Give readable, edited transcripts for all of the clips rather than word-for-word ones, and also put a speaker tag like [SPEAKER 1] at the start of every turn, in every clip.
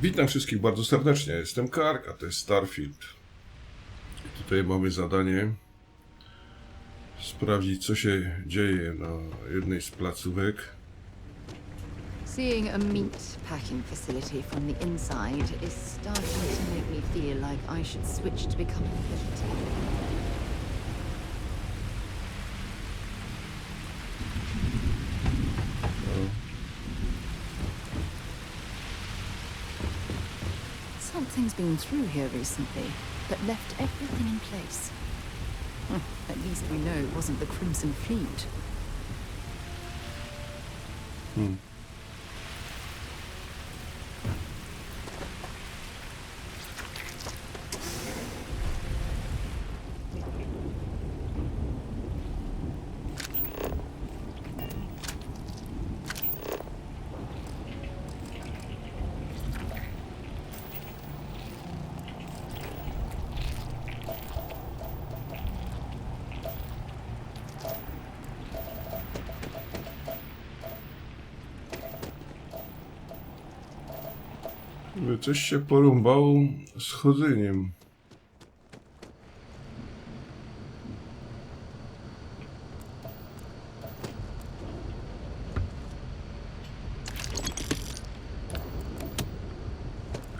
[SPEAKER 1] Witam wszystkich bardzo serdecznie, jestem Kark, a to jest Starfield. Tutaj mamy zadanie sprawdzić, co się dzieje na jednej z placówek.
[SPEAKER 2] Seeing a meat packing facility from the inside is starting to make me feel like I should switch to becoming a vegetarian. Something's been through here recently that left everything in place. At least we know it wasn't the Crimson Fleet.
[SPEAKER 1] Coś się porąbało z chodzeniem.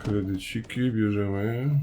[SPEAKER 1] Kredyciki bierzemy.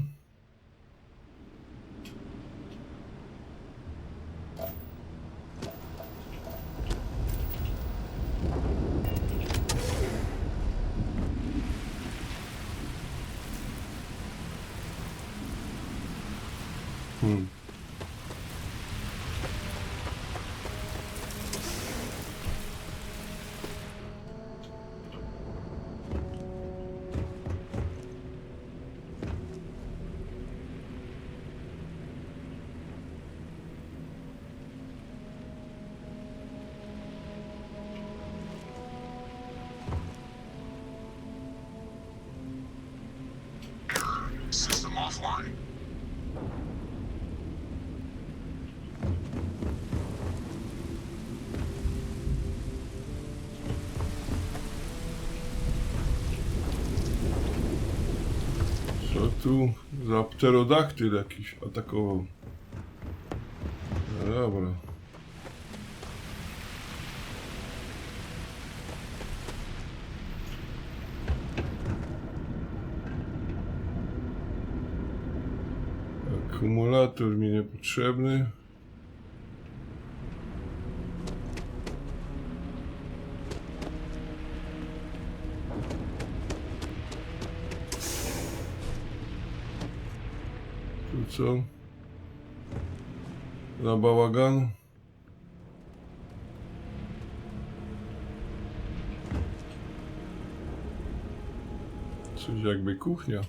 [SPEAKER 3] System offline.
[SPEAKER 1] Co tu za pterodaktyl jakiś atakował? No dobra. Akumulator mi niepotrzebny. Tu co? Za bałagan. Coś jakby kuchnia.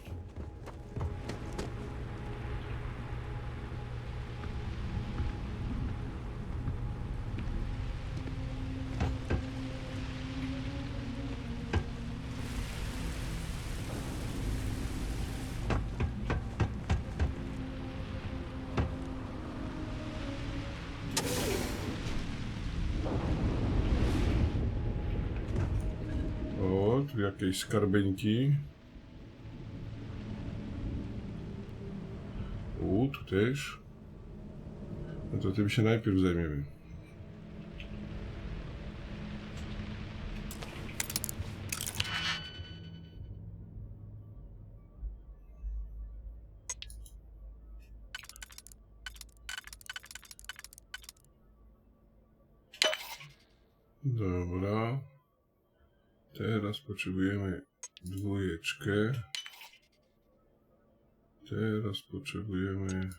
[SPEAKER 1] O, tu jakieś skarbynki. O, tu też. No to tym się najpierw zajmiemy. Dobra. Teraz potrzebujemy dwójeczkę. Teraz potrzebujemy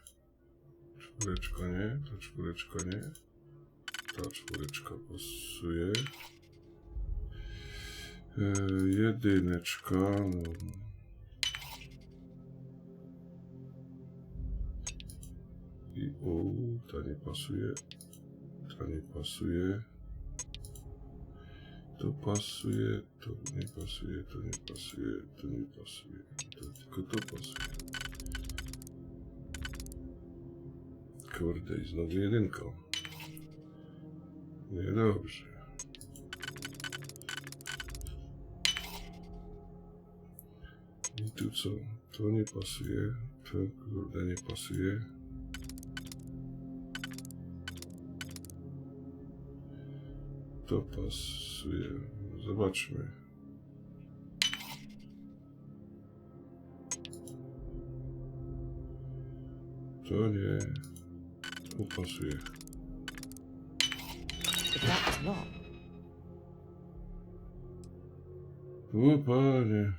[SPEAKER 1] czwóreczka, nie? Ta czwóreczka nie. Ta czwóreczka pasuje. Jedyneczka. No. I ta nie pasuje. Ta nie pasuje. To pasuje, to nie pasuje, to nie pasuje, to nie pasuje. To tylko to pasuje. Kurde, i znowu jedynka. Niedobrze. I tu co? To nie pasuje. To kurde nie pasuje. To pasuje. Zobaczmy. To nie. To pasuje. O panie.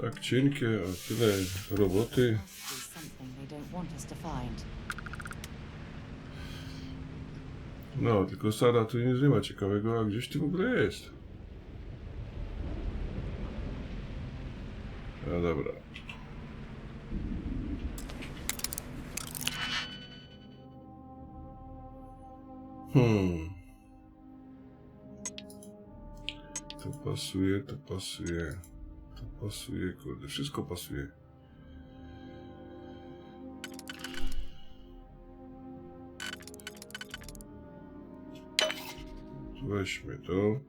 [SPEAKER 1] Tak cienkie, a tyle roboty. No, tylko Sara tu nic nie ma ciekawego, a gdzieś tu w ogóle jest. No dobra. To pasuje, to pasuje. To pasuje, kurde, wszystko pasuje. Weźmy to.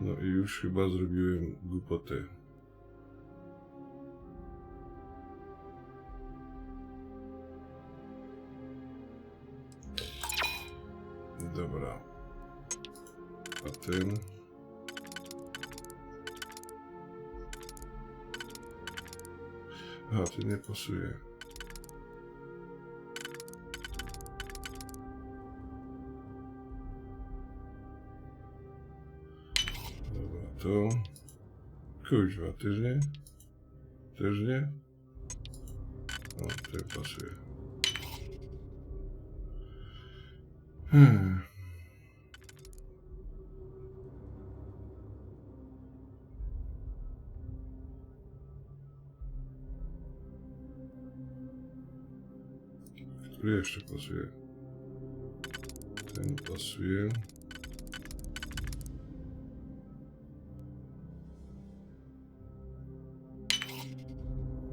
[SPEAKER 1] No i już chyba zrobiłem głupotę. Dobra. A ten... A, ten nie pasuje. Dobra, to... Kuźwa, też nie? Też nie? O, ten pasuje. Który jeszcze pasuje? Ten pasuje.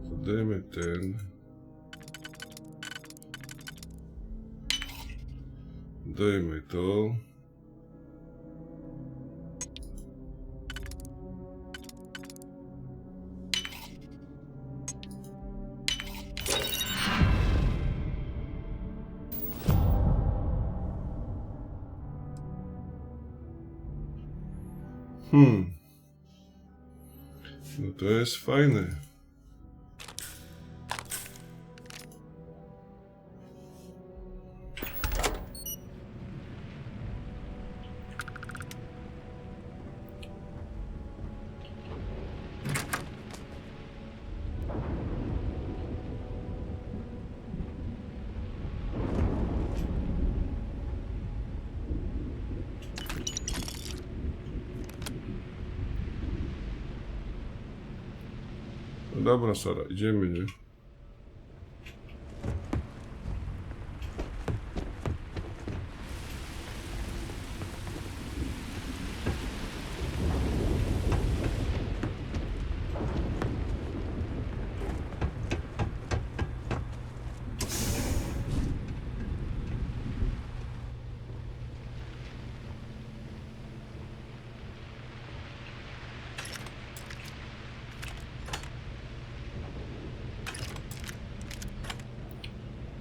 [SPEAKER 1] To dajmy ten. Dajmy to. No to jest fajne. No dobra, Sara, idziemy, nie?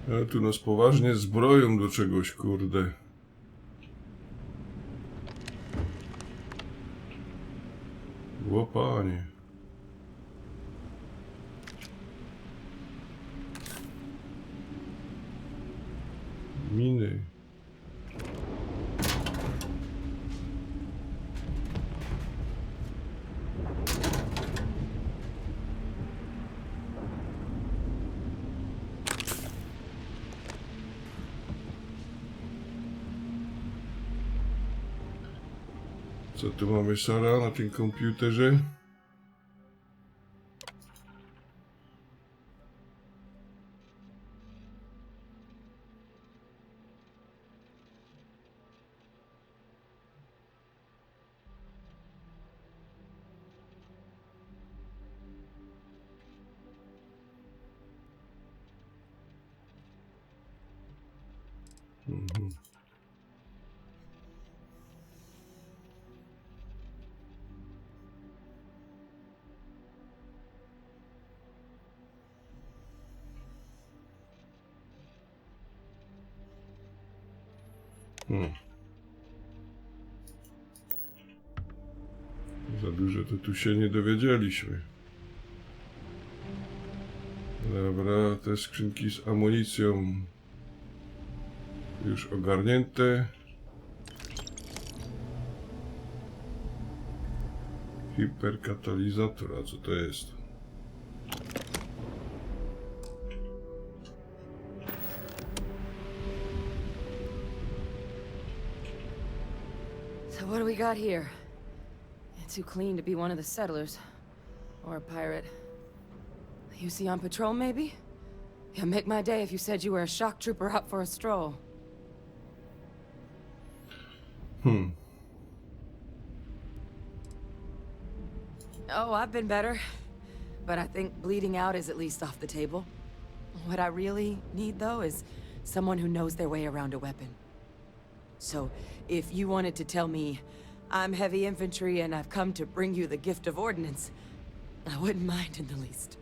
[SPEAKER 1] Ale tu nas poważnie zbroją do czegoś, kurde. Łopanie. Miny. Co tu mamy, Sara, na tym komputerze? Za dużo to tu się nie dowiedzieliśmy. Dobra, te skrzynki z amunicją już ogarnięte. Hiperkatalizator, a co to jest?
[SPEAKER 4] So what do we got here? Too clean to be one of the settlers. Or a pirate. You see on patrol, maybe? Yeah, make my day if you said you were a shock trooper out for a stroll. Oh, I've been better. But I think bleeding out is at least off the table. What I really need, though, is someone who knows their way around a weapon. So, if you wanted to tell me, I'm heavy infantry and I've come to bring you the gift of ordnance, I wouldn't mind in the least.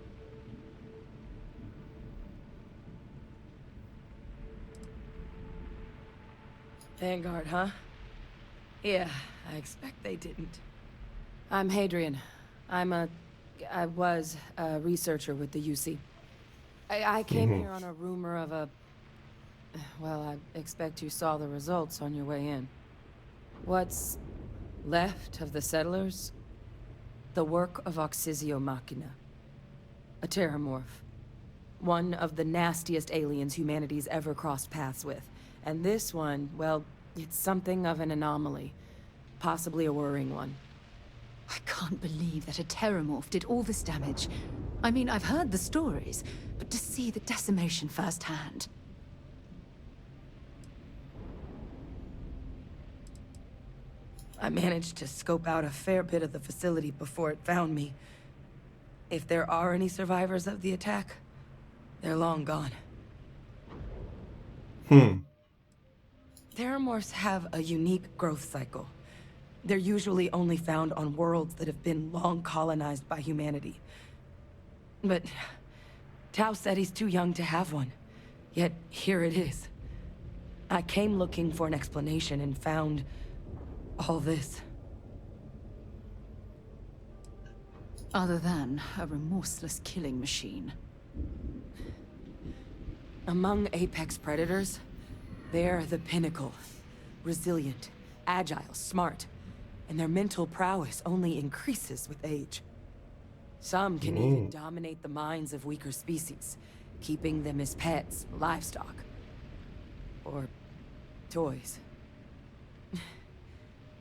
[SPEAKER 4] Vanguard, huh? Yeah, I expect they didn't. I'm Hadrian. I was a researcher with the UC. I came here on a rumor of a... Well, I expect you saw the results on your way in. What's left of the settlers? The work of Oxysio Machina. A terramorph. One of the nastiest aliens humanity's ever crossed paths with. And this one, well, it's something of an anomaly. Possibly a worrying one.
[SPEAKER 2] I can't believe that a terramorph did all this damage. I mean, I've heard the stories, but to see the decimation firsthand.
[SPEAKER 4] I managed to scope out a fair bit of the facility before it found me. If there are any survivors of the attack, they're long gone. Terramorphs have a unique growth cycle. They're usually only found on worlds that have been long colonized by humanity. But Tao said he's too young to have one. Yet here it is. I came looking for an explanation and found all this.
[SPEAKER 2] Other than a remorseless killing machine.
[SPEAKER 4] Among apex predators, they're the pinnacle. Resilient, agile, smart. And their mental prowess only increases with age. Some can even dominate the minds of weaker species, keeping them as pets, livestock, or toys.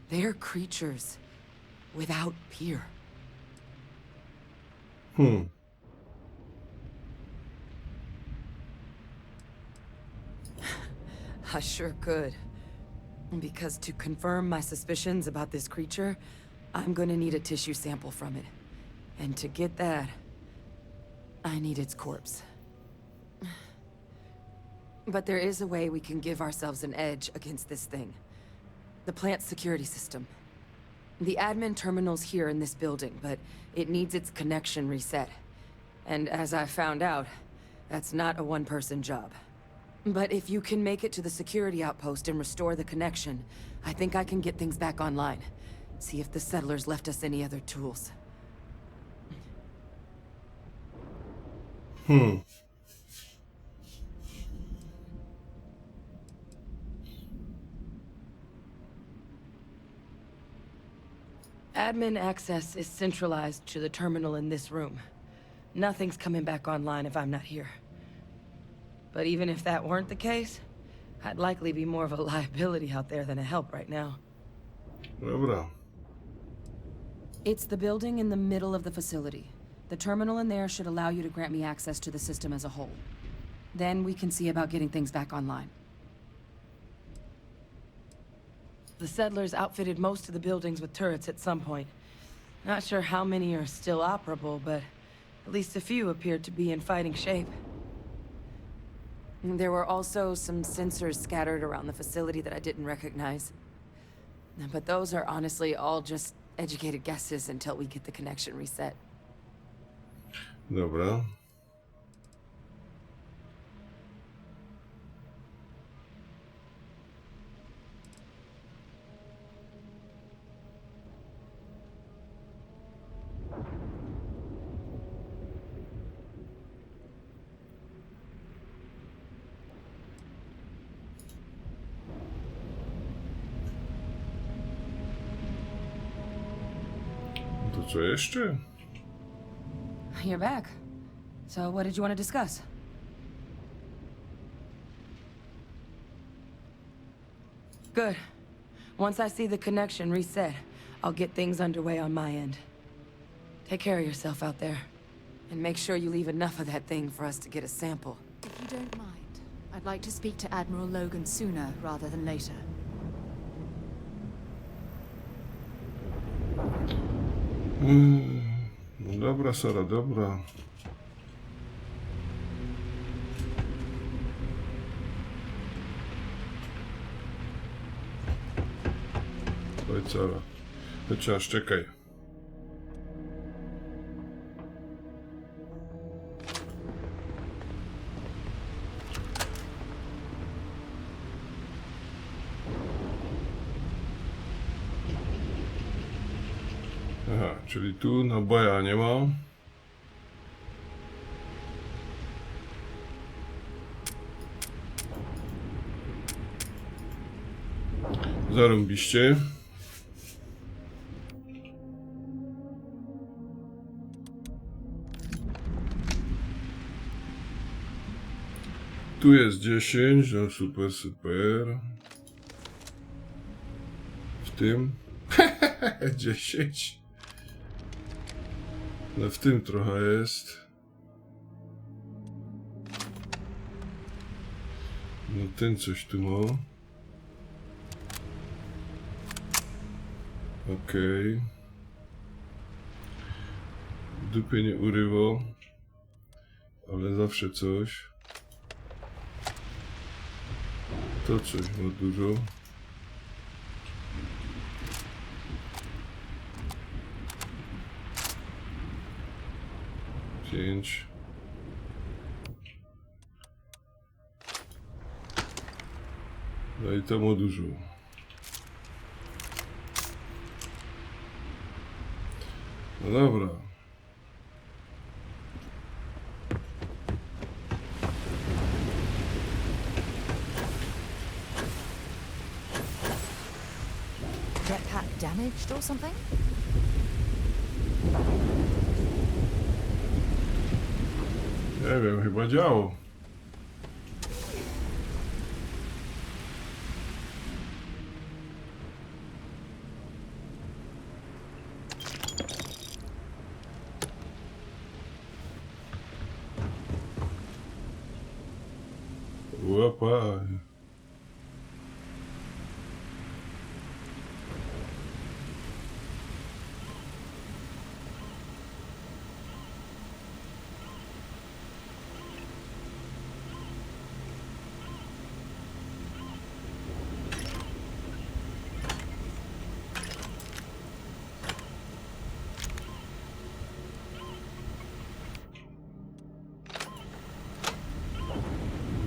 [SPEAKER 4] They're creatures without peer. I sure could. Because to confirm my suspicions about this creature, I'm gonna need a tissue sample from it. And to get that, I need its corpse. But there is a way we can give ourselves an edge against this thing. The plant security system. The admin terminal's here in this building, but it needs its connection reset. And as I found out, that's not a one-person job. But if you can make it to the security outpost and restore the connection, I think I can get things back online. See if the settlers left us any other tools. Admin access is centralized to the terminal in this room. Nothing's coming back online if I'm not here. But even if that weren't the case, I'd likely be more of a liability out there than a help right now.
[SPEAKER 1] Dobra.
[SPEAKER 4] It's the building in the middle of the facility. The terminal in there should allow you to grant me access to the system as a whole. Then we can see about getting things back online. The settlers outfitted most of the buildings with turrets at some point. Not sure how many are still operable, but at least a few appeared to be in fighting shape. There were also some sensors scattered around the facility that I didn't recognize. But those are honestly all just educated guesses until we get the connection reset.
[SPEAKER 1] Dobra. Co jeszcze?
[SPEAKER 4] You're back. So what did you want to discuss? Good. Once I see the connection reset, I'll get things underway on my end. Take care of yourself out there. And make sure you leave enough of that thing for us to get a sample.
[SPEAKER 2] If you don't mind, I'd like to speak to Admiral Logan sooner rather than later.
[SPEAKER 1] No dobra, Sara, dobra. Chodź, Sara. Chociaż czekaj. Aha, czyli tu naboja nie ma. Zarąbiście. Tu jest 10, no super, super. W tym 10. No w tym trochę jest. No ten coś tu ma. Okej. Dupy nie uryło. Ale zawsze coś. To coś ma dużo. Pięć. No i to ma dużo. No dobra.
[SPEAKER 2] Jetpack damaged or something?
[SPEAKER 1] Nie wiem, chyba działo. Łapaj.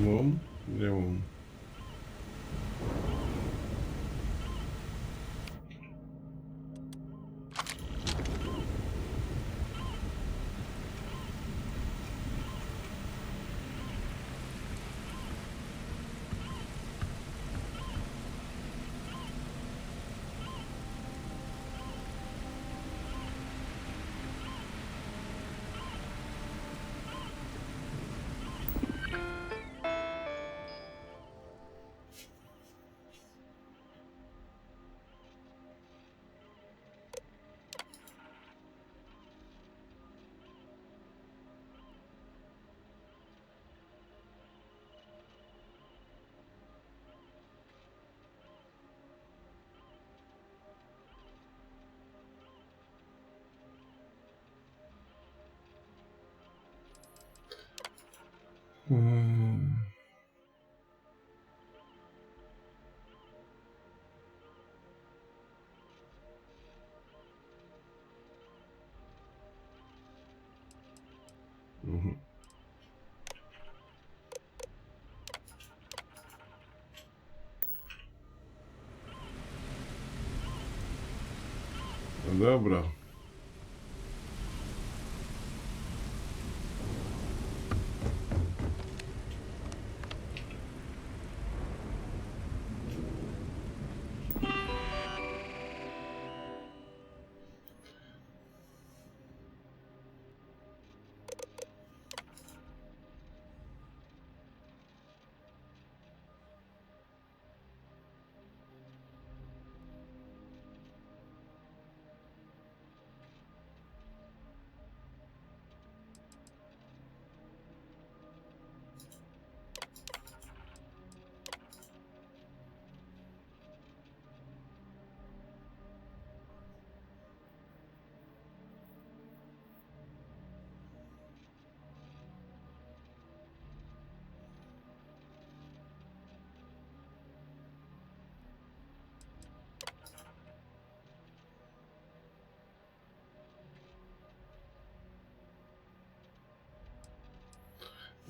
[SPEAKER 1] Mam? Nie mam. Mhm. No dobra.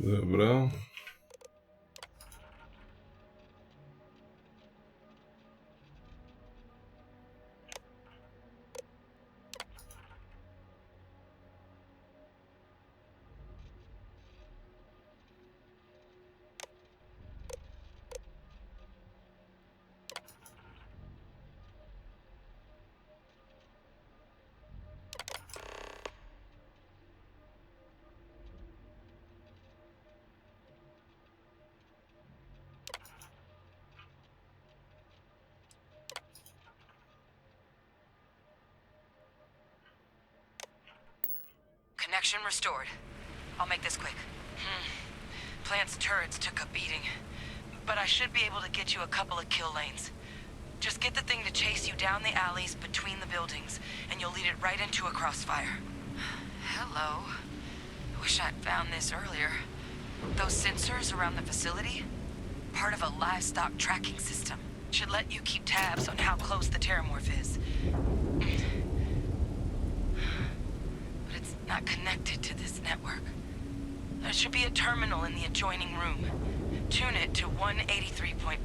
[SPEAKER 1] Dobra.
[SPEAKER 4] Connection restored. I'll make this quick. Plant's turrets took a beating, but I should be able to get you a couple of kill lanes. Just get the thing to chase you down the alleys between the buildings, and you'll lead it right into a crossfire. Hello. Wish I'd found this earlier. Those sensors around the facility? Part of a livestock tracking system. Should let you keep tabs on how close the terramorph is. But it's not connected to this network. There should be a terminal in the adjoining room. Tune it to 183.5.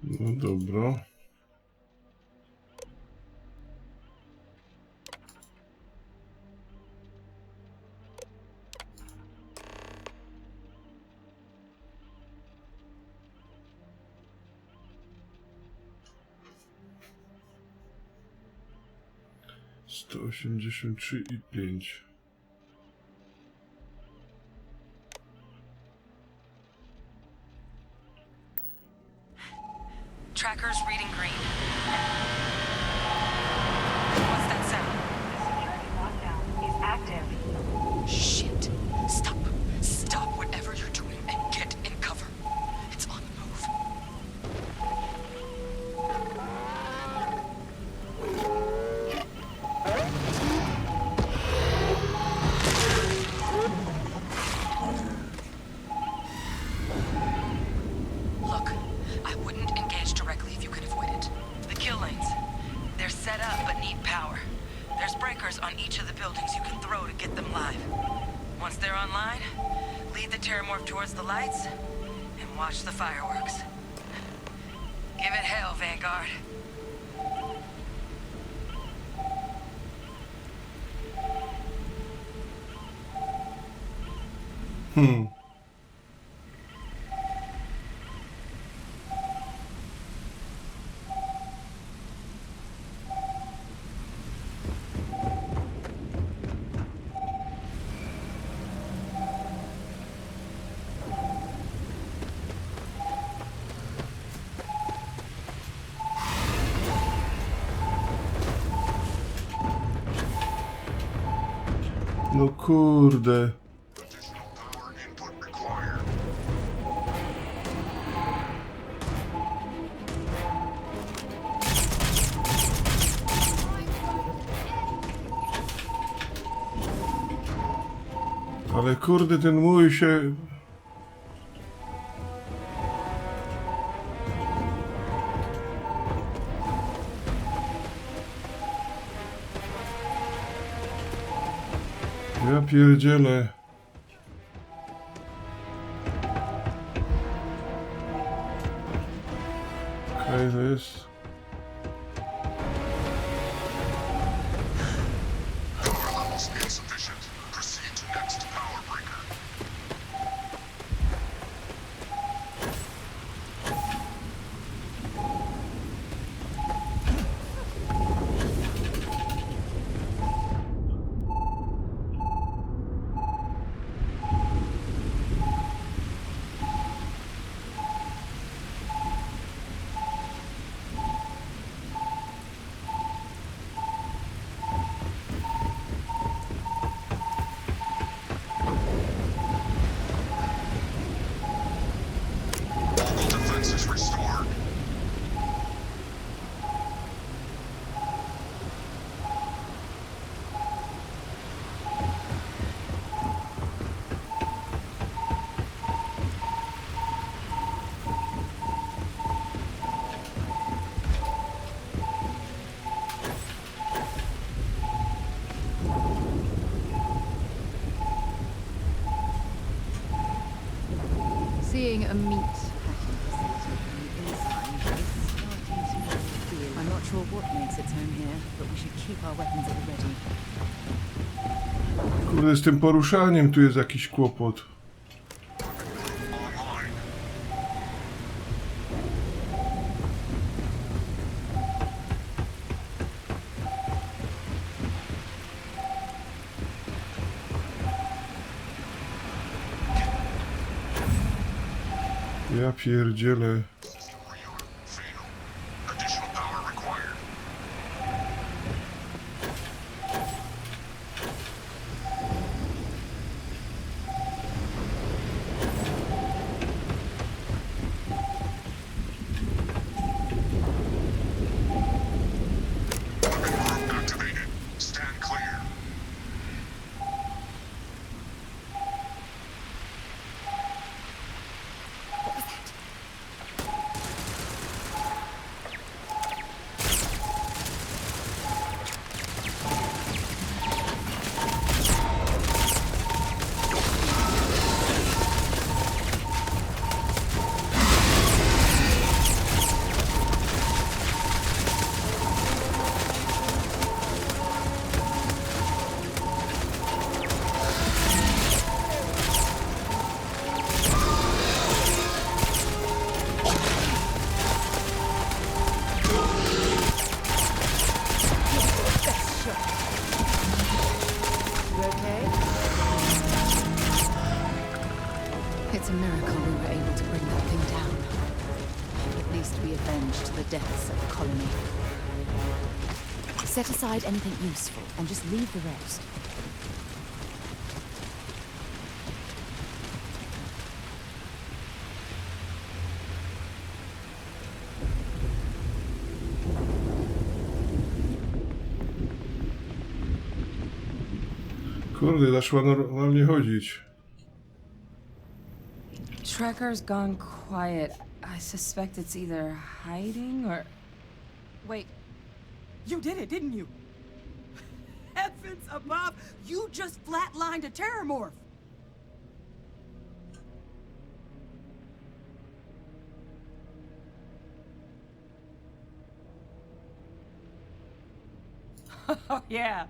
[SPEAKER 1] No dobra. Sto 83,5.
[SPEAKER 4] Tracker's reading green. What's that sound?
[SPEAKER 5] Security lockdown is active.
[SPEAKER 4] Shit. Stop. Stop whatever you're doing and get in cover. It's on the move. Look, I wouldn't engage directly if you could avoid it. The kill lanes. They're set up but need power. There's breakers on each of the buildings you can throw to get them live. Once they're online, lead the terramorph towards the lights and watch the fireworks. Give it hell, Vanguard.
[SPEAKER 1] No kurde.
[SPEAKER 3] Additional power input required.
[SPEAKER 1] Ale kurde, ten mój się... Ja pierdzielę. Okej, to jest...
[SPEAKER 3] Power levels insufficient. Proceed to next power breaker.
[SPEAKER 2] sure what makes its home here, but we should keep our weapons at the ready.
[SPEAKER 1] Kurde, z tym poruszaniem tu jest jakiś kłopot.
[SPEAKER 3] Online.
[SPEAKER 1] Ja pierdzielę.
[SPEAKER 3] Fail. Additional power required. Room activated. Stand clear.
[SPEAKER 2] You okay? It's a miracle we were able to bring that thing down. At least we avenged the deaths of the colony. Set aside anything useful and just leave the rest.
[SPEAKER 1] Kurde, zaczęła normalnie chodzić.
[SPEAKER 4] Tracker's gone quiet. I suspect it's either hiding or...
[SPEAKER 6] Wait, you did it, didn't you? Heavens above, you just flatlined a terramorph!
[SPEAKER 4] Oh yeah,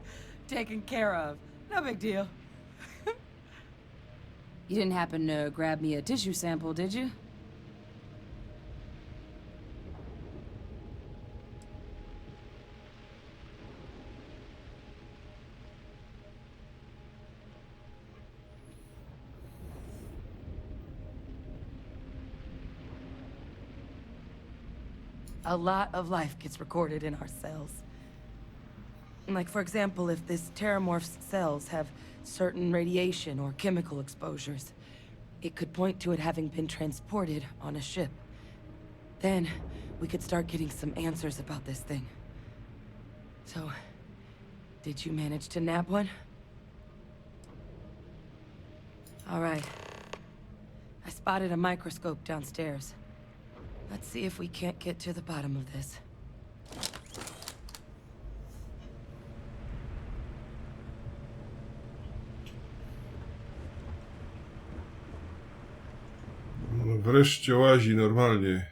[SPEAKER 4] taken care of. No big deal. You didn't happen to grab me a tissue sample, did you? A lot of life gets recorded in our cells. Like, for example, if this terramorph's cells have certain radiation or chemical exposures, it could point to it having been transported on a ship. Then, we could start getting some answers about this thing. So, did you manage to nab one? All right. I spotted a microscope downstairs. Let's see if we can't get to the bottom of this.
[SPEAKER 1] No, wreszcie łazi normalnie.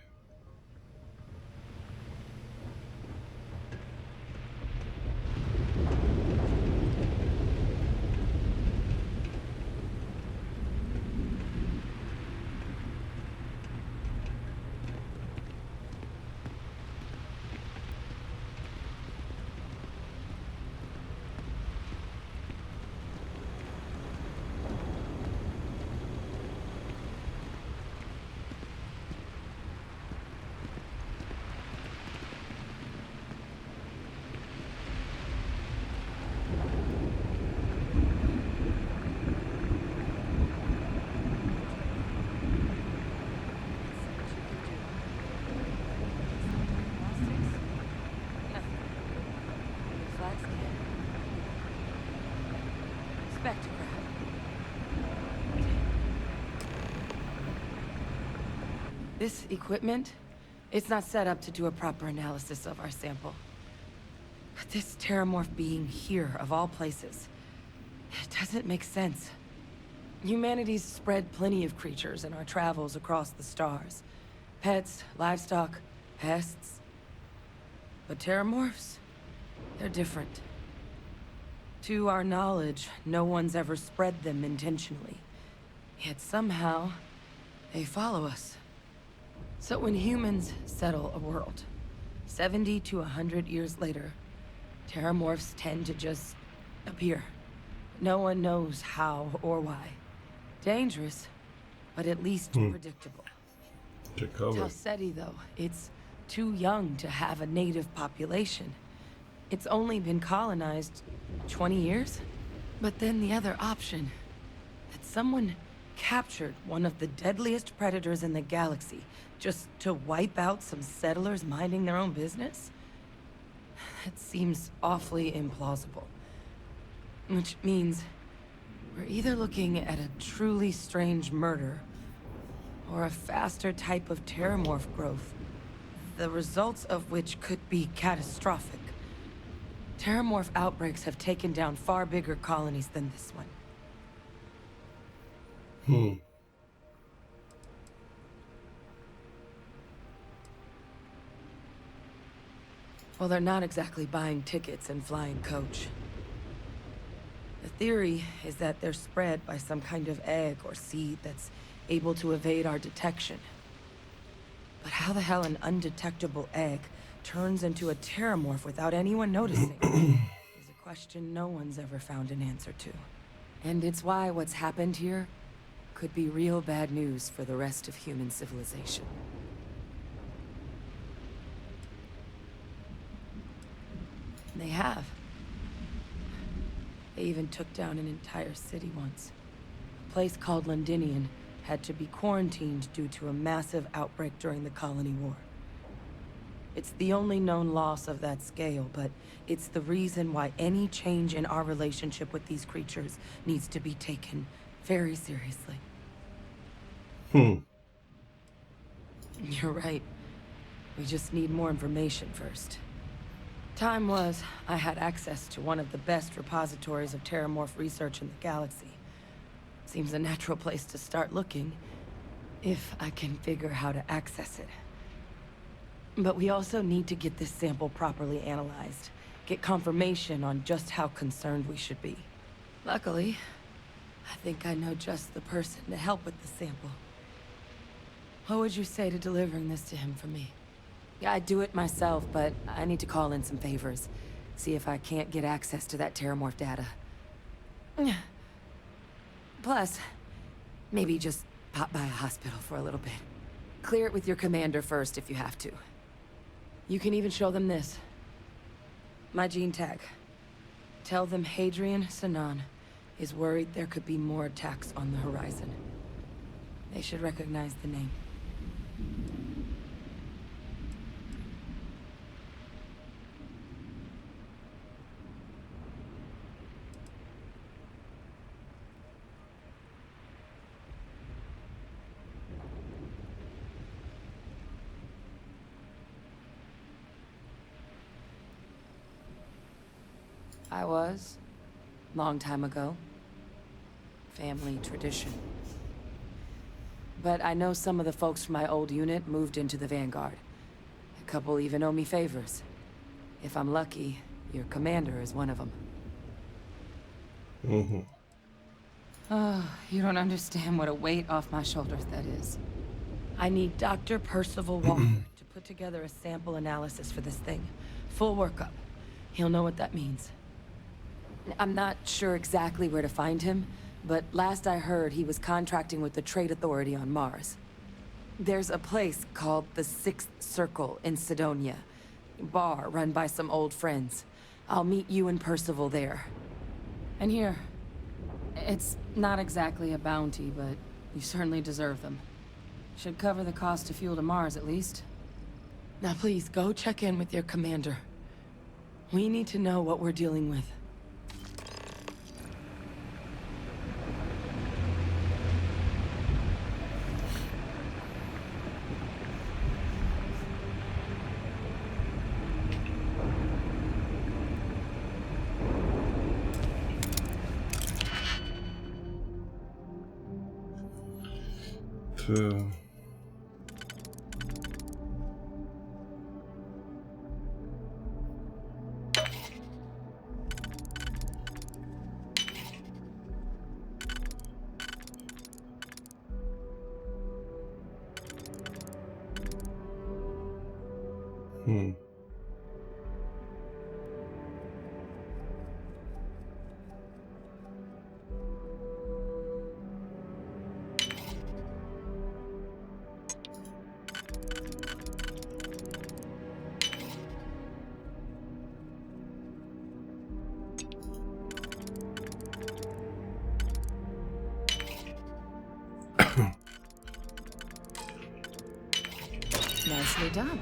[SPEAKER 4] This equipment, it's not set up to do a proper analysis of our sample. But this terramorph being here, of all places, it doesn't make sense. Humanity's spread plenty of creatures in our travels across the stars. Pets, livestock, pests. But terramorphs, they're different. To our knowledge, no one's ever spread them intentionally. Yet somehow, they follow us. So when humans settle a world, 70 to 100 years later, terramorphs tend to just appear. No one knows how or why. Dangerous, but at least predictable.
[SPEAKER 1] Ciekawe.
[SPEAKER 4] Talseti, though, it's too young to have a native population. It's only been colonized 20 years? But then the other option, that someone captured one of the deadliest predators in the galaxy just to wipe out some settlers minding their own business? That seems awfully implausible. Which means we're either looking at a truly strange murder or a faster type of terramorph growth, the results of which could be catastrophic. Terramorph outbreaks have taken down far bigger colonies than this one. Well, they're not exactly buying tickets and flying coach. The theory is that they're spread by some kind of egg or seed that's able to evade our detection. But how the hell an undetectable egg turns into a terramorph without anyone noticing is a question no one's ever found an answer to. And it's why what's happened here could be real bad news for the rest of human civilization. They have. They even took down an entire city once. A place called Londinian had to be quarantined due to a massive outbreak during the Colony War. It's the only known loss of that scale, but it's the reason why any change in our relationship with these creatures needs to be taken very seriously. You're right. We just need more information first. Time was, I had access to one of the best repositories of terramorph research in the galaxy. Seems a natural place to start looking, if I can figure how to access it. But we also need to get this sample properly analyzed, get confirmation on just how concerned we should be. Luckily, I think I know just the person to help with the sample. What would you say to delivering this to him for me? Yeah, I'd do it myself, but I need to call in some favors. See if I can't get access to that terramorph data. Plus, maybe just pop by a hospital for a little bit. Clear it with your commander first if you have to. You can even show them this. My gene tag. Tell them Hadrian Sinan is worried there could be more attacks on the horizon. They should recognize the name. I was. Long time ago. Family tradition. But I know some of the folks from my old unit moved into the Vanguard. A couple even owe me favors. If I'm lucky, your commander is one of them. Oh, you don't understand what a weight off my shoulders that is. I need Dr. Percival Walker to put together a sample analysis for this thing. Full workup. He'll know what that means. I'm not sure exactly where to find him, but last I heard he was contracting with the Trade Authority on Mars. There's a place called the Sixth Circle in Sidonia. Bar run by some old friends. I'll meet you and Percival there. And here. It's not exactly a bounty, but you certainly deserve them. Should cover the cost to fuel to Mars, at least. Now please, go check in with your commander. We need to know what we're dealing with.
[SPEAKER 2] Nicely done.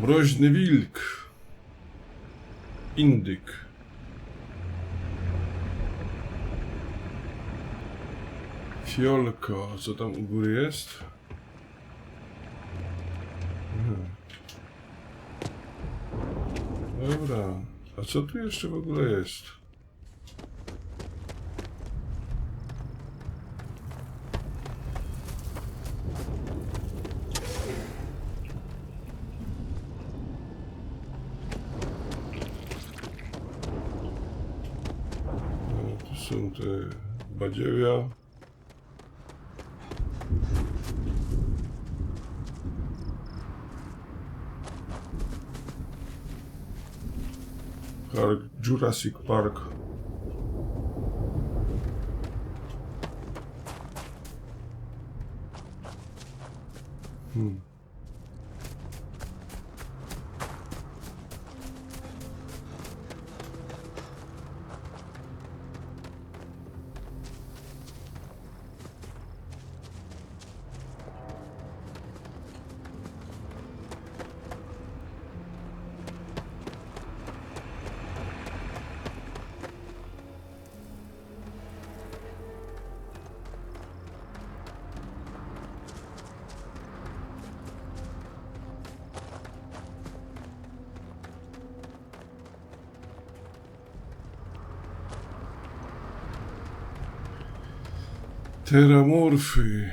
[SPEAKER 1] Mroźny wilk. Indyk. Fiolka. Co tam u góry jest? Dobra. A co tu jeszcze w ogóle jest? Tu są te badziewia. Park, Jurassic Park. Teramorfy.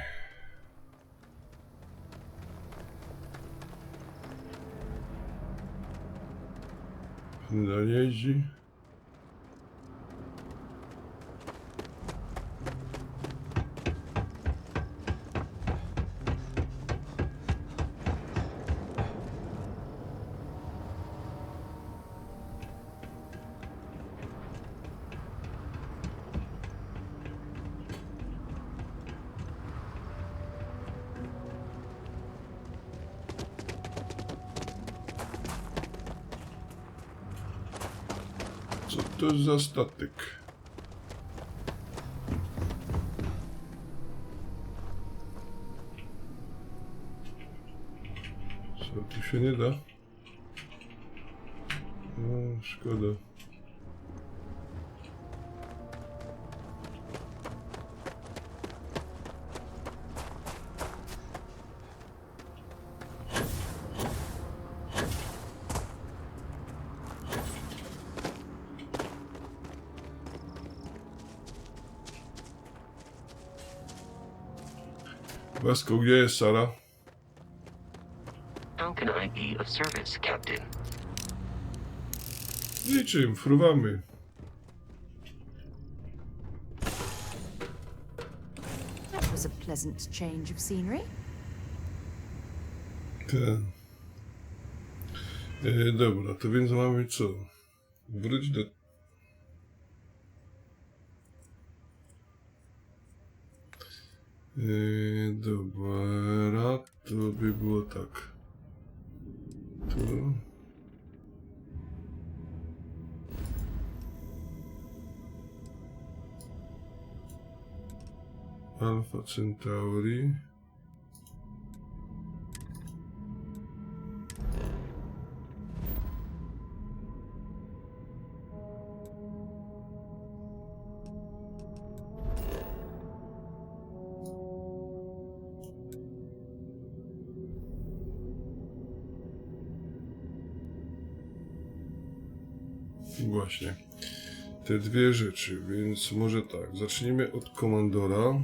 [SPEAKER 1] Nanieździ. Co to za statek? Co tu się nie da? No, szkoda. Łasko, gdzie jest Sara?
[SPEAKER 7] How can I be of service, Captain?
[SPEAKER 1] Niczym, fruwamy.
[SPEAKER 2] That was a pleasant change of scenery.
[SPEAKER 1] Dobra, to więc mamy co? Wróć do... Dobra, to by było tak. Tu. Alpha Centauri. Właśnie, te dwie rzeczy, więc może tak, zacznijmy od komandora.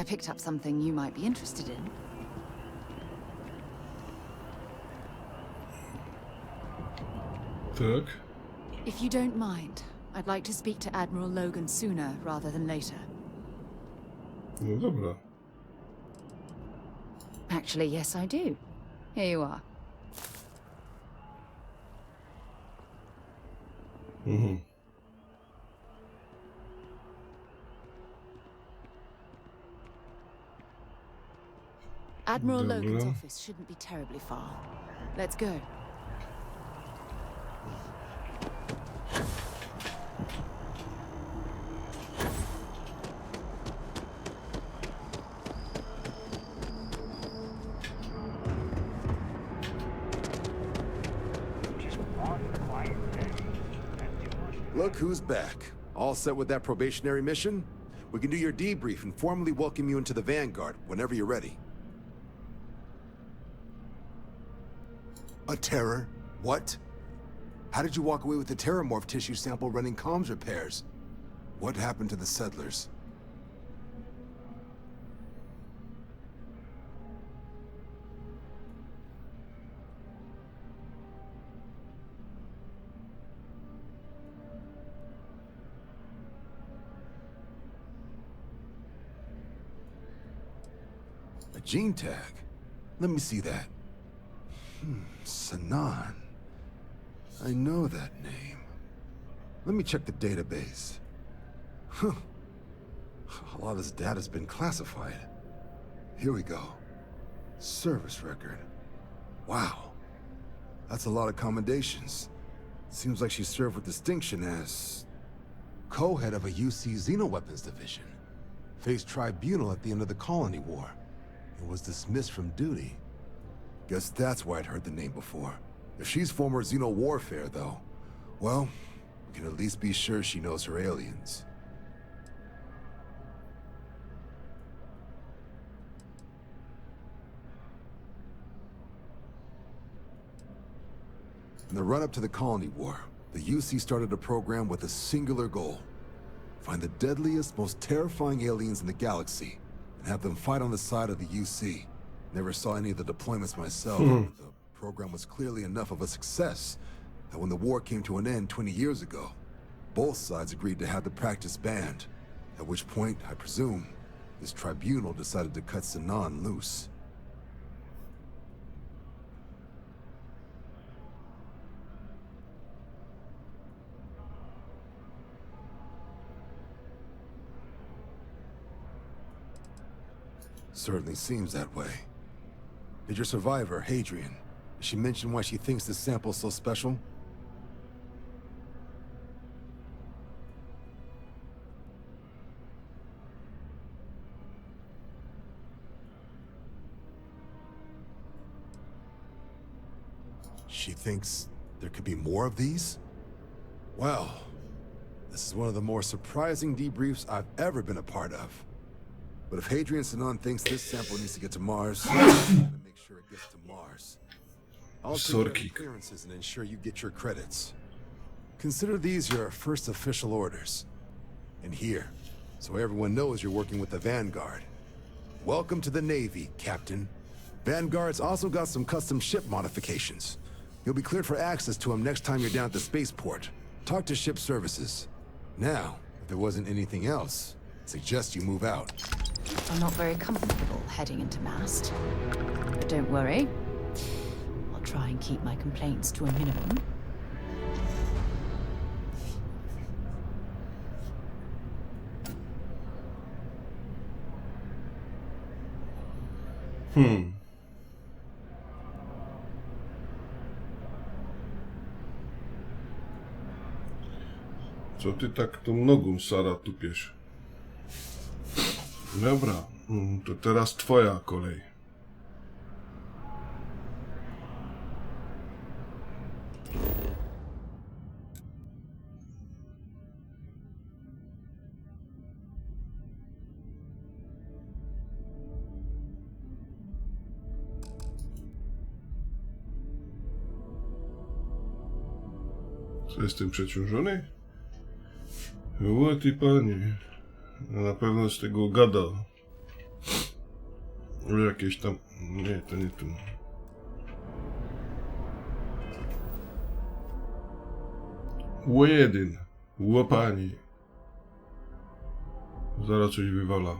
[SPEAKER 2] I picked up something you might be interested in.
[SPEAKER 1] Tak.
[SPEAKER 2] If you don't mind, I'd like to speak to Admiral Logan sooner rather than later.
[SPEAKER 1] No dobra.
[SPEAKER 2] Actually, yes, I do. Here you are.
[SPEAKER 1] Mhm.
[SPEAKER 2] Admiral
[SPEAKER 1] Dobra.
[SPEAKER 2] Logan's office shouldn't be terribly far. Let's go.
[SPEAKER 8] Look who's back. All set with that probationary mission? We can do your debrief and formally welcome you into the Vanguard whenever you're ready. A terror? What? How did you walk away with the terramorph tissue sample running comms repairs? What happened to the settlers? A gene tag? Let me see that. Sanan. I know that name. Let me check the database. Huh. A lot of this data's been classified. Here we go. Service record. Wow. That's a lot of commendations. Seems like she served with distinction as co-head of a UC Xenoweapons division. Faced tribunal at the end of the Colony War. And was dismissed from duty. Guess that's why I'd heard the name before. If she's former Xeno warfare, though, well, we can at least be sure she knows her aliens. In the run-up to the Colony War, the UC started a program with a singular goal. Find the deadliest, most terrifying aliens in the galaxy, and have them fight on the side of the UC. Never saw any of the deployments myself, but the program was clearly enough of a success that when the war came to an end 20 years ago, both sides agreed to have the practice banned, at which point, I presume, this tribunal decided to cut Sanan loose. Certainly seems that way. Did your survivor, Hadrian, did she mention why she thinks this sample's so special? She thinks there could be more of these? Well, this is one of the more surprising debriefs I've ever been a part of. But if Hadrian Sanan thinks this sample needs to get to Mars, I'm gonna make sure it gets to Mars. I'll take care of the clearances and ensure you get your credits. Consider these your first official orders. And here, so everyone knows you're working with the Vanguard. Welcome to the Navy, Captain. Vanguard's also got some custom ship modifications. You'll be cleared for access to them next time you're down at the spaceport. Talk to ship services. Now, if there wasn't anything else, I suggest you move out.
[SPEAKER 2] I'm not very comfortable heading into Mast. But don't worry. I'll try and keep my complaints to a minimum.
[SPEAKER 1] Co ty tak tą nogą, Sara, tupiesz? Dobra, to teraz twoja kolej. Co, jestem przeciążony? O ty panie, na pewno z tego gada. Jakieś tam... Nie, to nie tu. Ł1. Łapanie. Zaraz coś wywala.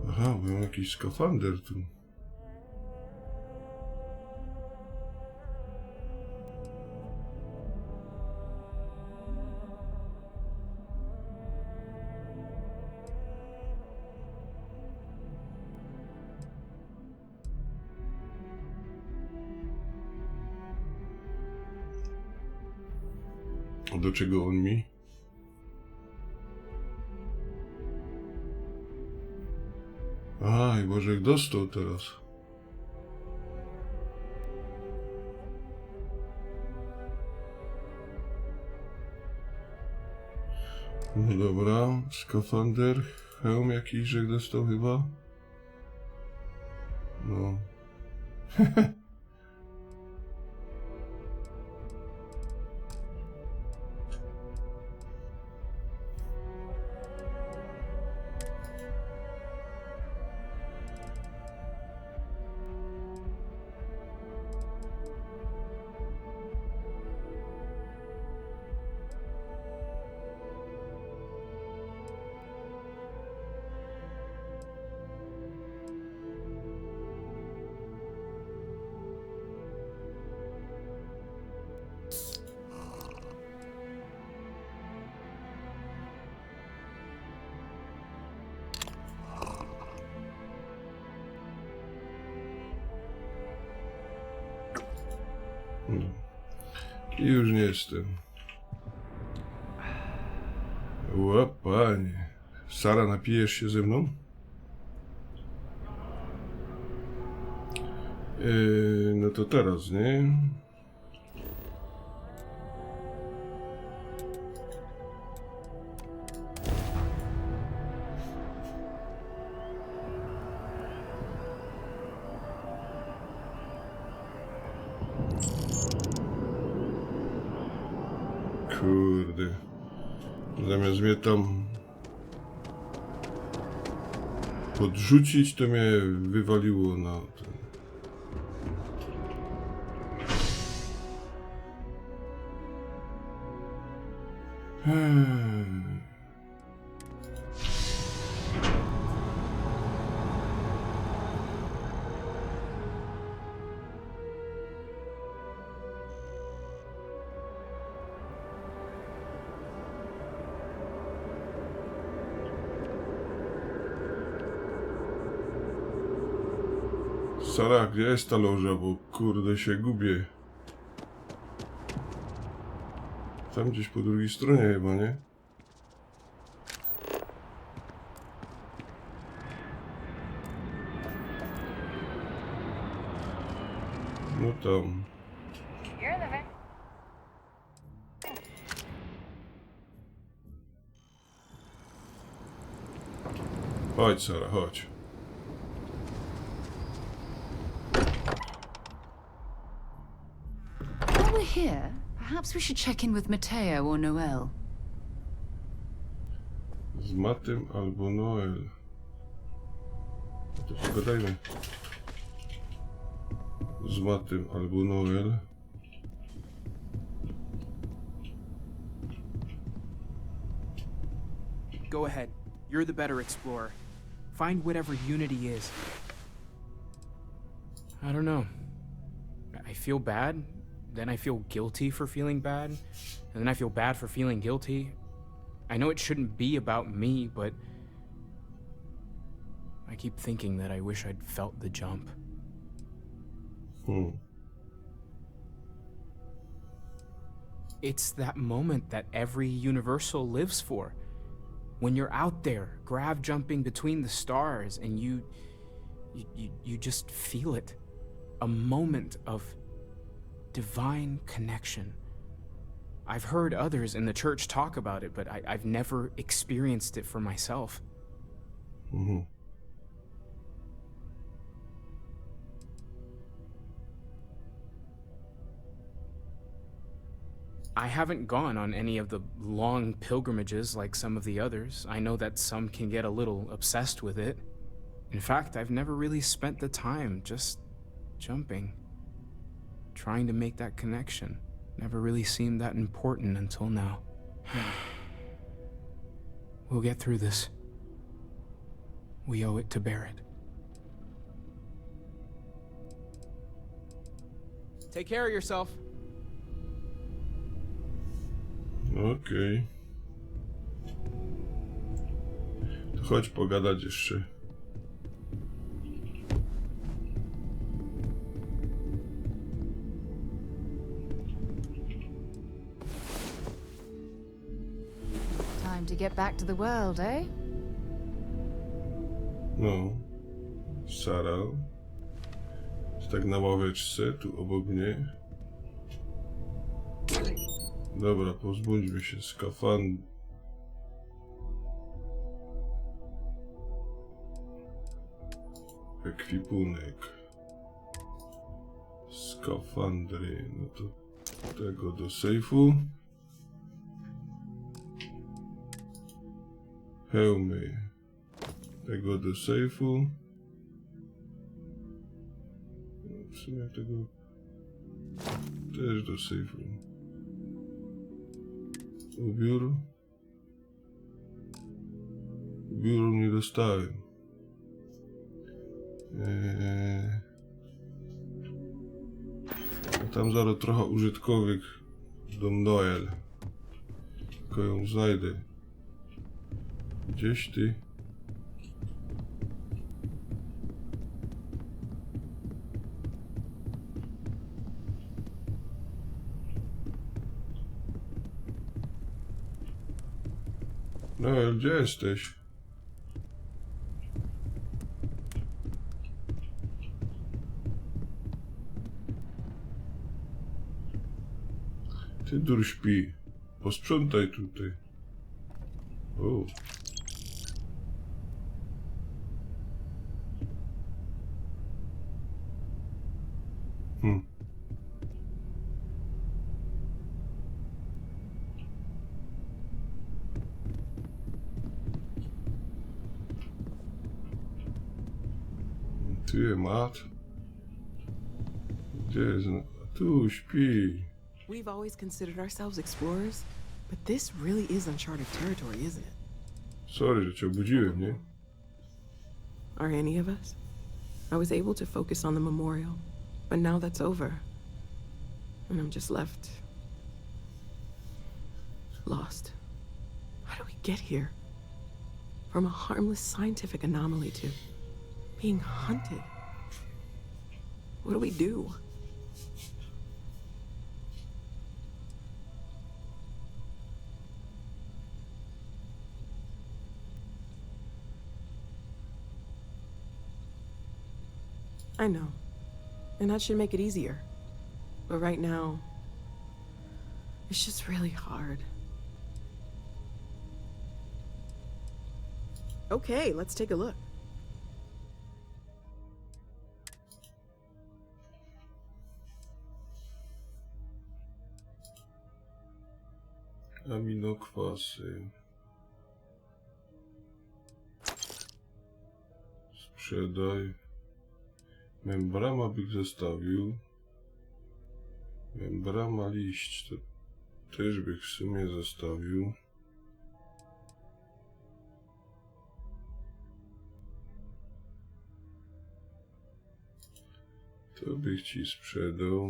[SPEAKER 1] Aha, mam jakiś skafander tu. A do czego on mi? Aj, Boże, jak dostał teraz. No dobra, skafander, hełm jakiś, że dostał chyba. No. I już nie jestem. O panie. Sara, napijesz się ze mną? No to teraz, nie? Kurde. Zamiast mnie tam podrzucić, to mnie wywaliło na ten. Sara, gdzie jest ta loża, bo kurde się gubię. Tam gdzieś po drugiej stronie chyba, nie? No tam. Chodź, Sara, chodź.
[SPEAKER 2] While we're here, perhaps we should check in with Mateo or Noel.
[SPEAKER 1] Z Matem albo Noel. No to pogadajmy. Z Matem albo Noel.
[SPEAKER 9] Go ahead. You're the better explorer. Find whatever unity is. I don't know. I feel bad, then I feel guilty for feeling bad, and then I feel bad for feeling guilty. I know it shouldn't be about me, but I keep thinking that I wish I'd felt the jump. It's that moment that every universal lives for. When you're out there, grav jumping between the stars, and you just feel it. A moment of divine connection. I've heard others in the church talk about it, but I've never experienced it for myself. I haven't gone on any of the long pilgrimages like some of the others. I know that some can get a little obsessed with it. In fact, I've never really spent the time just jumping, trying to make that connection. Never really seemed that important until now. We'll get through this. We owe it to Barrett. Take care of yourself.
[SPEAKER 1] Okej. To chodź pogadać jeszcze.
[SPEAKER 2] Time to get back to the world, eh?
[SPEAKER 1] No. Sara. Jest tak na ławeczce, tu obok mnie. Dobra, pozbądźmy się skafandry. Ekwipunek. Skafandry. No to tego do sejfu. Hełmy. Tego do sejfu. W sumie tego też do sejfu. Ubiór. Ubioru nie dostałem. A tam zaraz trochę użytkowych do Noel. Tylko ją znajdę. Gdzieś ty? Noel, gdzie jesteś? Ty dur śpi. Posprzątaj tutaj. O. Ty, mat. Gdzie jest? Tu śpi.
[SPEAKER 6] We've always considered ourselves explorers, but this really is uncharted territory, isn't it?
[SPEAKER 1] Sorry, że cię obudziłem, nie?
[SPEAKER 6] Are any of us? I was able to focus on the memorial, but now that's over. And I'm just left... lost. How do we get here? From a harmless scientific anomaly to being hunted. What do we do? I know. And that should make it easier. But right now, it's just really hard. Okay, let's take a look.
[SPEAKER 1] Aminokwasy. Sprzedaj. Membrama bych zostawił. Membrama liść to też bych w sumie zostawił. To bych ci sprzedał.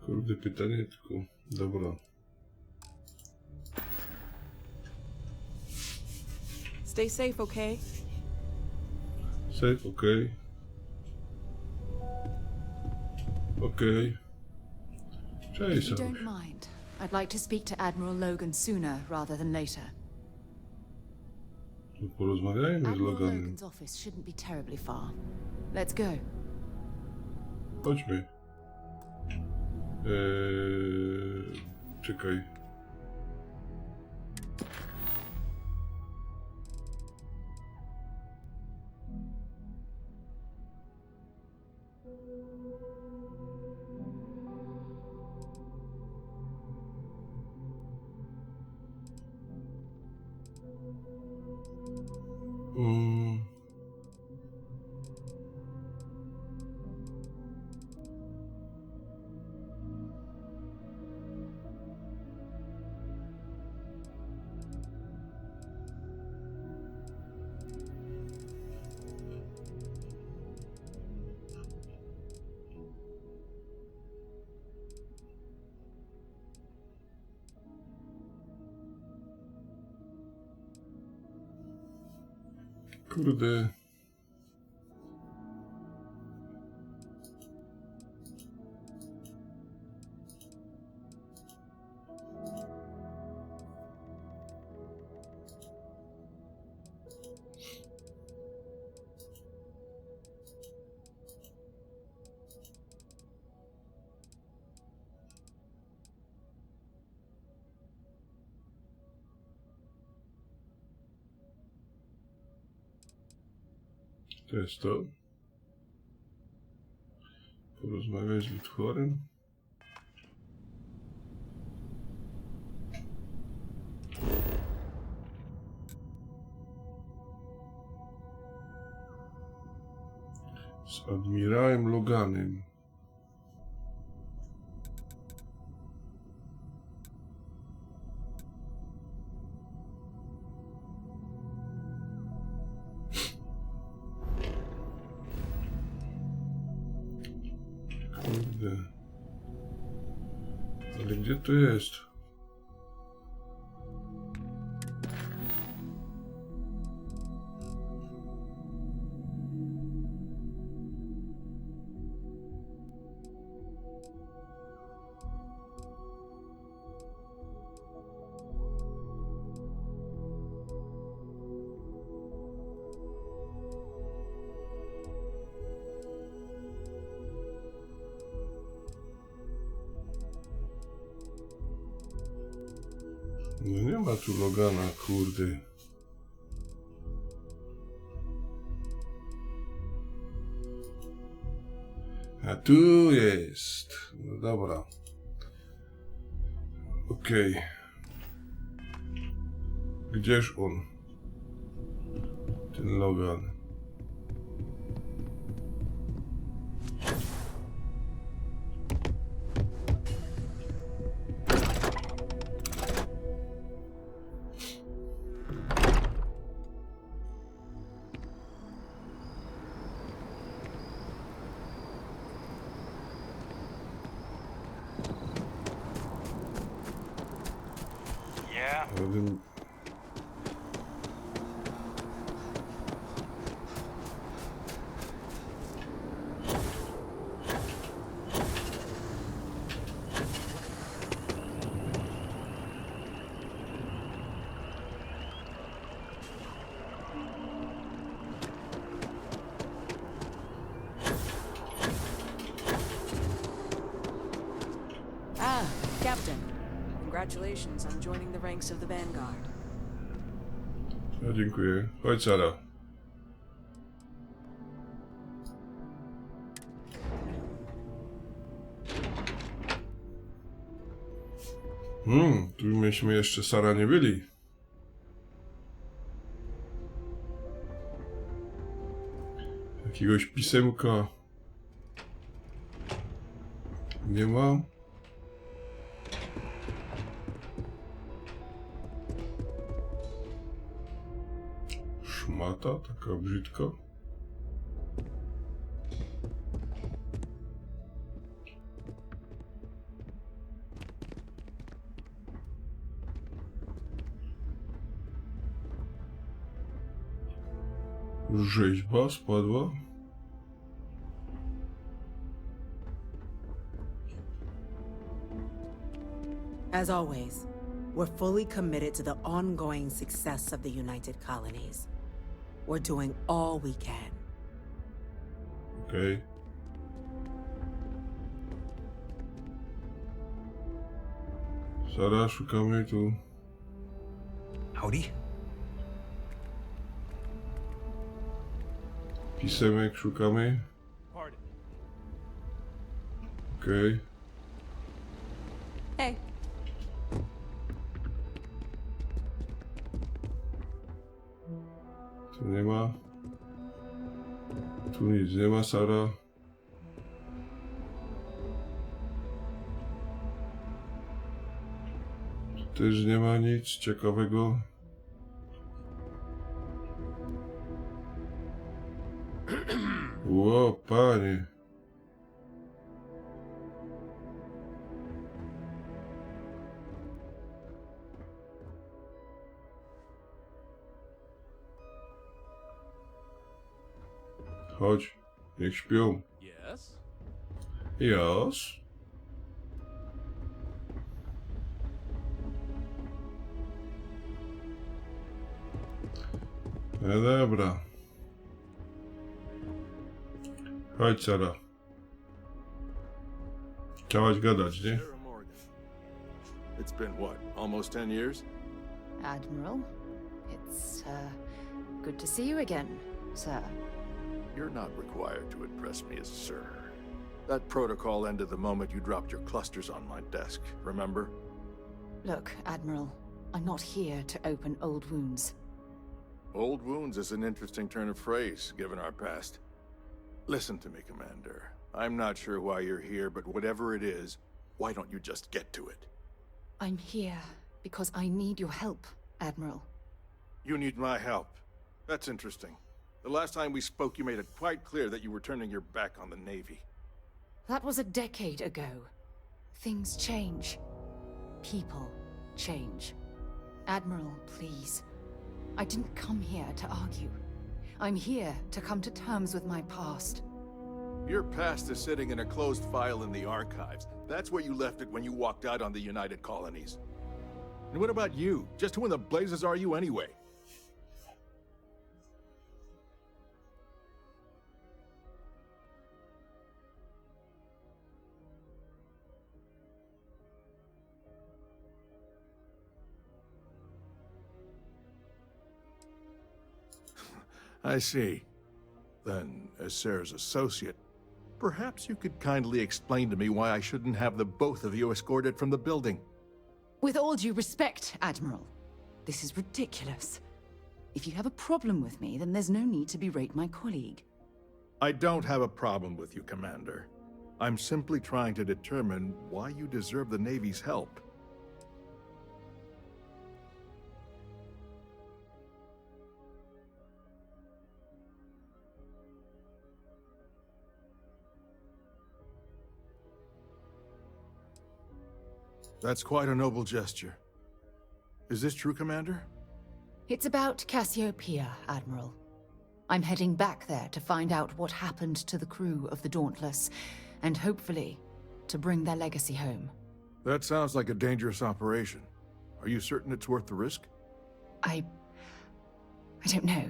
[SPEAKER 1] Kurde, pytanie tylko. Dobra.
[SPEAKER 6] Stay safe, okay?
[SPEAKER 1] Safe, okej. Okej. Cześć,
[SPEAKER 2] If you
[SPEAKER 1] Saruś.
[SPEAKER 2] don't mind, I'd like to speak to Admiral Logan sooner rather than later.
[SPEAKER 1] To porozmawiajmy z
[SPEAKER 2] Admiral
[SPEAKER 1] Loganem.
[SPEAKER 2] Logan's office shouldn't be terribly far. Let's go.
[SPEAKER 1] Chodźmy. Czekaj. Mm. Kurde. To jest to. Porozmawiać z utworem. Z admirałem Loganem. Kurde. Ale gdzie to jest? No nie ma tu Logana, kurde. A tu jest. No dobra. Okej. Gdzież on? Ten Logan. Jeden...
[SPEAKER 6] Ah, Captain. Congratulations on joining the ranks of the Vanguard.
[SPEAKER 1] Ja dziękuję. Chodź, Sara. Tu myśmy jeszcze, Sara, nie byli. Jakiegoś pisemka nie ma. Szmata, taka brzydka. Rzeźba spadła.
[SPEAKER 10] As always, we're fully committed to the ongoing success of the United Colonies. We're doing all we can.
[SPEAKER 1] Okej. Sara, szukamy tu.
[SPEAKER 11] Howdy.
[SPEAKER 1] Pisemek szukamy. Okej.
[SPEAKER 4] Hey.
[SPEAKER 1] Tu nie ma. Tu nic nie ma, Sara. Tu też nie ma nic ciekawego. Ło, panie. Chodź, niech śpią.
[SPEAKER 11] Yes?
[SPEAKER 1] Jas. No dobra. Chodź, Sara. Chciałaś gadać, nie?
[SPEAKER 8] Sarah Morgan. It's been what, almost 10 years?
[SPEAKER 2] Admiral, it's good to see you again, sir.
[SPEAKER 8] You're not required to address me as sir. That protocol ended the moment you dropped your clusters on my desk, remember?
[SPEAKER 2] Look, Admiral, I'm not here to open old wounds.
[SPEAKER 8] Old wounds is an interesting turn of phrase, given our past. Listen to me, Commander. I'm not sure why you're here, but whatever it is, why don't you just get to it?
[SPEAKER 2] I'm here because I need your help, Admiral.
[SPEAKER 8] You need my help. That's interesting. The last time we spoke, you made it quite clear that you were turning your back on the Navy.
[SPEAKER 2] That was a decade ago. Things change. People change. Admiral, please. I didn't come here to argue. I'm here to come to terms with my past.
[SPEAKER 8] Your past is sitting in a closed file in the archives. That's where you left it when you walked out on the United Colonies. And what about you? Just who in the blazes are you anyway? I see. Then, as Sarah's associate, perhaps you could kindly explain to me why I shouldn't have the both of you escorted from the building.
[SPEAKER 2] With all due respect, Admiral, this is ridiculous. If you have a problem with me, then there's no need to berate my colleague.
[SPEAKER 8] I don't have a problem with you, Commander. I'm simply trying to determine why you deserve the Navy's help. That's quite a noble gesture. Is this true, Commander?
[SPEAKER 2] It's about Cassiopeia, Admiral. I'm heading back there to find out what happened to the crew of the Dauntless, and hopefully, to bring their legacy home.
[SPEAKER 8] That sounds like a dangerous operation. Are you certain it's worth the risk?
[SPEAKER 2] I don't know.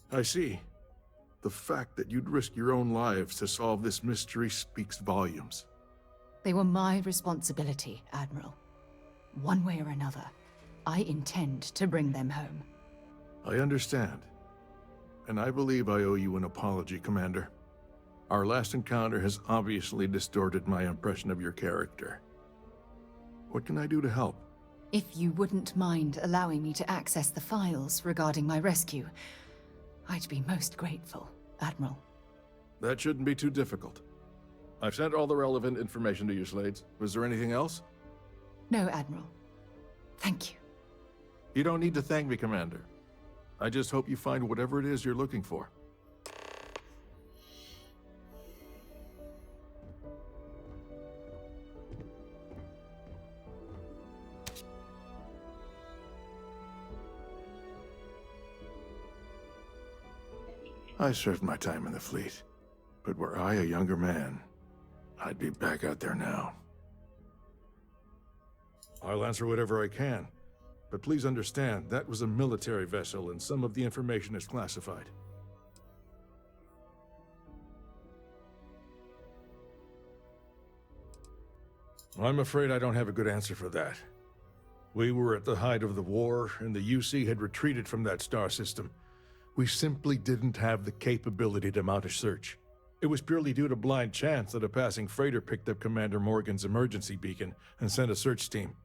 [SPEAKER 8] I see. The fact that you'd risk your own lives to solve this mystery speaks volumes.
[SPEAKER 2] They were my responsibility, Admiral. One way or another, I intend to bring them home.
[SPEAKER 8] I understand. And I believe I owe you an apology, Commander. Our last encounter has obviously distorted my impression of your character. What can I do to help?
[SPEAKER 2] If you wouldn't mind allowing me to access the files regarding my rescue, I'd be most grateful, Admiral.
[SPEAKER 8] That shouldn't be too difficult. I've sent all the relevant information to you, Slades. Was there anything else?
[SPEAKER 2] No, Admiral. Thank you.
[SPEAKER 8] You don't need to thank me, Commander. I just hope you find whatever it is you're looking for.
[SPEAKER 12] I served my time in the fleet, but were I a younger man, I'd be back out there now. I'll answer whatever I can, but please understand that was a military vessel and some of the information is classified. I'm afraid I don't have a good answer for that. We were at the height of the war, and the UC had retreated from that star system. We simply didn't have the capability to mount a search. It was purely due to blind chance that a passing freighter picked up Commander Morgan's emergency beacon and sent a search team.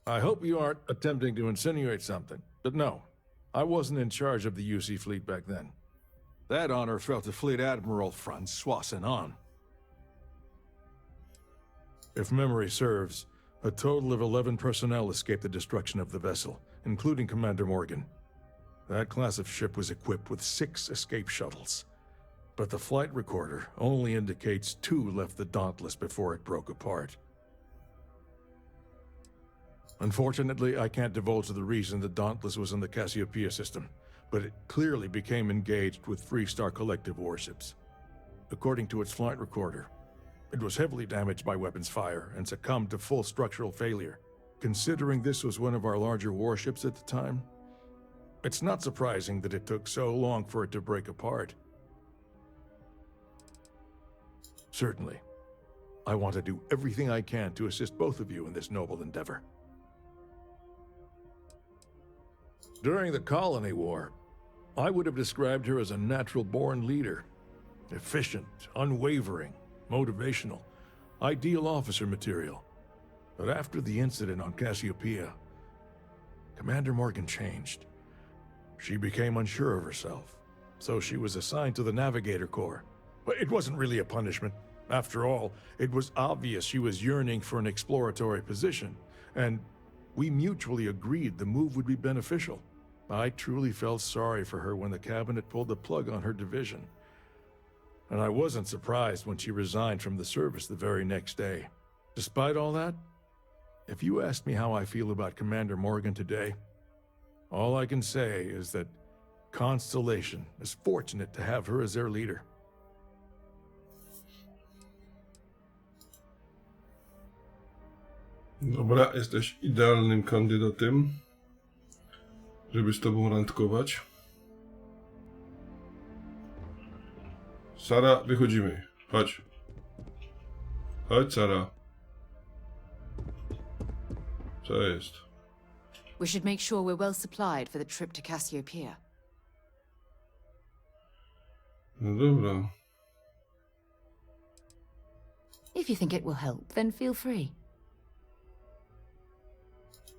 [SPEAKER 12] I hope you aren't attempting to insinuate something, but no, I wasn't in charge of the UC fleet back then. That honor fell to Fleet Admiral Francois Senon. If memory serves, a total of 11 personnel escaped the destruction of the vessel, including Commander Morgan. That class of ship was equipped with 6 escape shuttles, but the flight recorder only indicates 2 left the Dauntless before it broke apart. Unfortunately, I can't divulge the reason the Dauntless was in the Cassiopeia system, but it clearly became engaged with Freestar Collective warships. According to its flight recorder, it was heavily damaged by weapons fire and succumbed to full structural failure. Considering this was one of our larger warships at the time, it's not surprising that it took so long for it to break apart. Certainly, I want to do everything I can to assist both of you in this noble endeavor. During the Colony War, I would have described her as a natural-born leader. Efficient, unwavering, motivational, ideal officer material. But after the incident on Cassiopeia, Commander Morgan changed. She became unsure of herself, so she was assigned to the Navigator Corps. But it wasn't really a punishment. After all, it was obvious she was yearning for an exploratory position, and we mutually agreed the move would be beneficial. I truly felt sorry for her when the cabinet pulled the plug on her division. And I wasn't surprised when she resigned from the service the very next day. Despite all that, if you ask me how I feel about Commander Morgan today, all I can say is that Constellation is fortunate to have her as their leader.
[SPEAKER 1] Dobra, jesteś idealnym kandydatem, żeby z tobą randkować. Sara, wychodzimy. Chodź. Chodź, Sara. Co jest?
[SPEAKER 2] We should make sure we're well supplied for the trip to Cassiopeia.
[SPEAKER 1] No dobra.
[SPEAKER 2] If you think it will help, then feel free.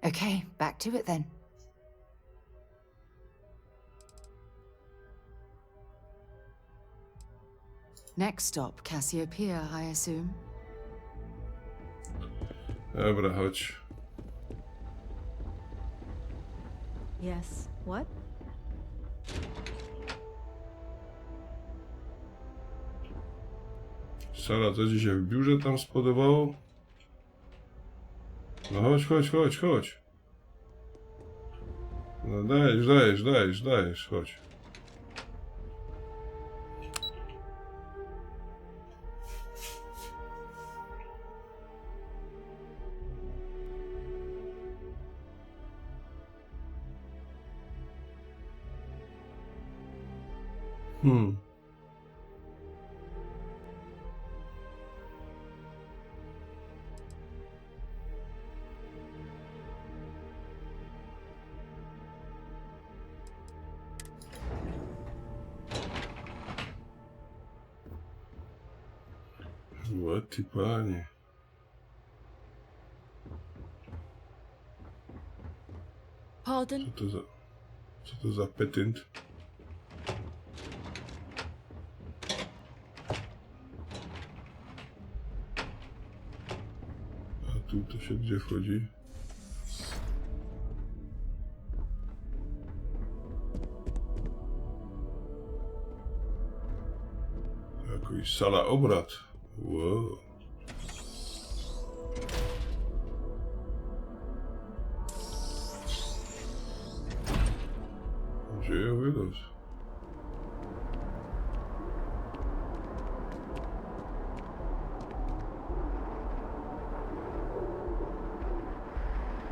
[SPEAKER 2] Okay, back to it then. Next stop, Cassiopeia, I assume.
[SPEAKER 1] Dobra, chodź.
[SPEAKER 13] Yes. What?
[SPEAKER 1] Sara, co ci się w biurze tam spodobało? No chodź, chodź, chodź, chodź. No dajesz, chodź. Ty panie.
[SPEAKER 2] Pardon?
[SPEAKER 1] Co to za petynt? A tu to się gdzie wchodzi? Jakoś sala obrad. Wow. Dziejowy los.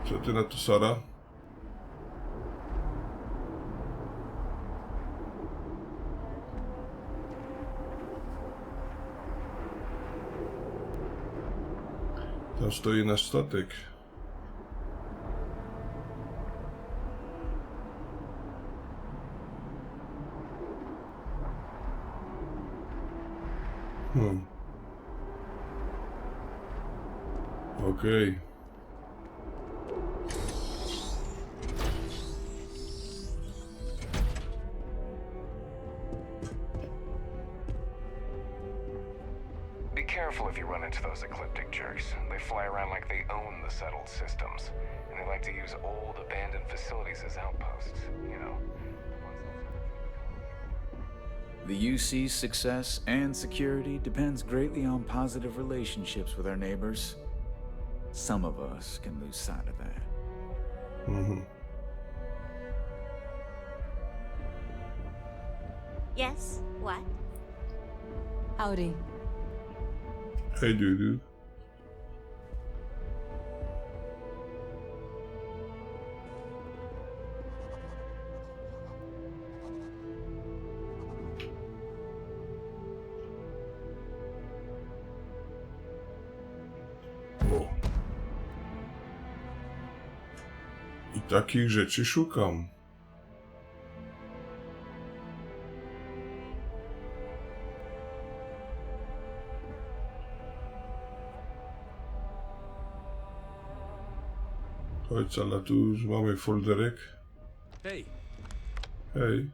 [SPEAKER 1] Co ty na to, Sara? Tam stoi nasz statek. Okej.
[SPEAKER 14] Be careful if you run into those ecliptic jerks. They fly around like they own the settled systems, and they like to use old, abandoned facilities as outposts, you know.
[SPEAKER 15] The UC's success and security depends greatly on positive relationships with our neighbors. Some of us can lose sight of that.
[SPEAKER 16] Yes, what?
[SPEAKER 2] Howdy.
[SPEAKER 1] Hey, dude. O. I takich rzeczy szukam. Chodź, ale tu już mamy folderek.
[SPEAKER 11] Hey.
[SPEAKER 1] Hej.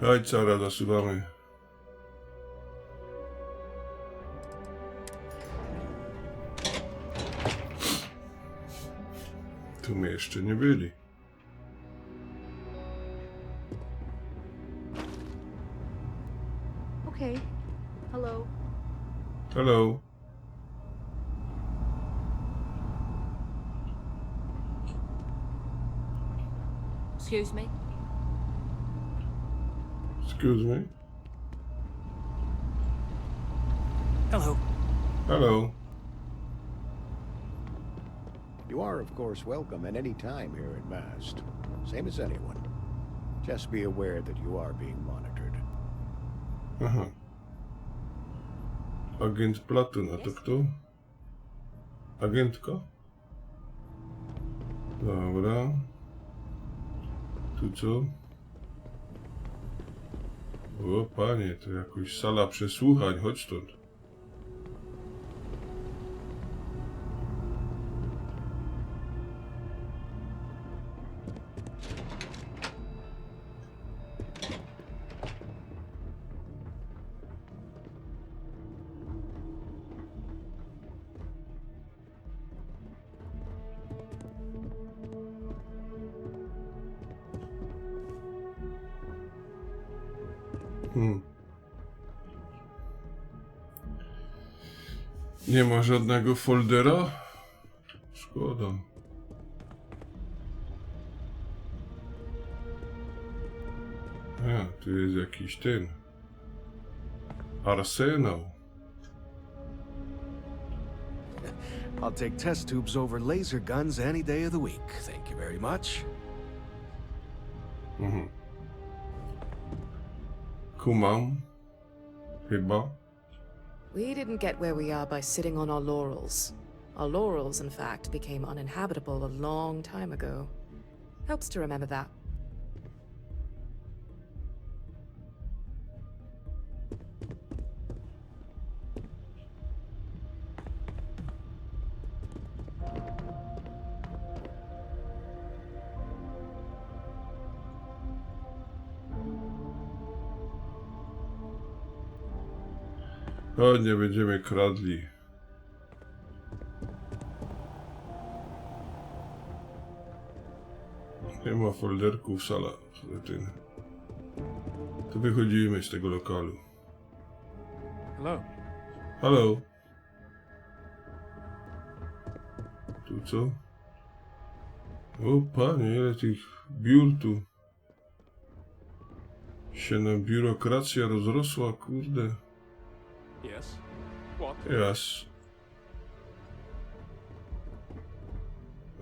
[SPEAKER 1] Chodź, Sara, zasuwamy. Tu my jeszcze nie byli.
[SPEAKER 13] Okay. Hello.
[SPEAKER 1] Hello.
[SPEAKER 16] Excuse me?
[SPEAKER 1] Excuse me.
[SPEAKER 11] Hello.
[SPEAKER 1] Hello.
[SPEAKER 17] You are, of course, welcome at any time here at Mast. Same as anyone. Just be aware that you are being monitored.
[SPEAKER 1] Aha. Agent Platun, a to kto? Agentka? Dobra. Tu co? O panie, to jakoś sala przesłuchań, chodź stąd. Nie ma żadnego foldera? Szkoda. A, tu jest jakiś ten. Arsenał.
[SPEAKER 18] I'll take test tubes over laser guns any day of the week. Thank you very much.
[SPEAKER 1] Kumam. Chyba.
[SPEAKER 6] We didn't get where we are by sitting on our laurels. Our laurels, in fact, became uninhabitable a long time ago. Helps to remember that.
[SPEAKER 1] O, nie będziemy kradli. Nie ma folderków w salach. To wychodzimy z tego lokalu.
[SPEAKER 11] Hello.
[SPEAKER 1] Halo. Tu co? O panie, ile tych biur tu się nam biurokracja rozrosła, kurde.
[SPEAKER 11] Yes. What?
[SPEAKER 1] Jas.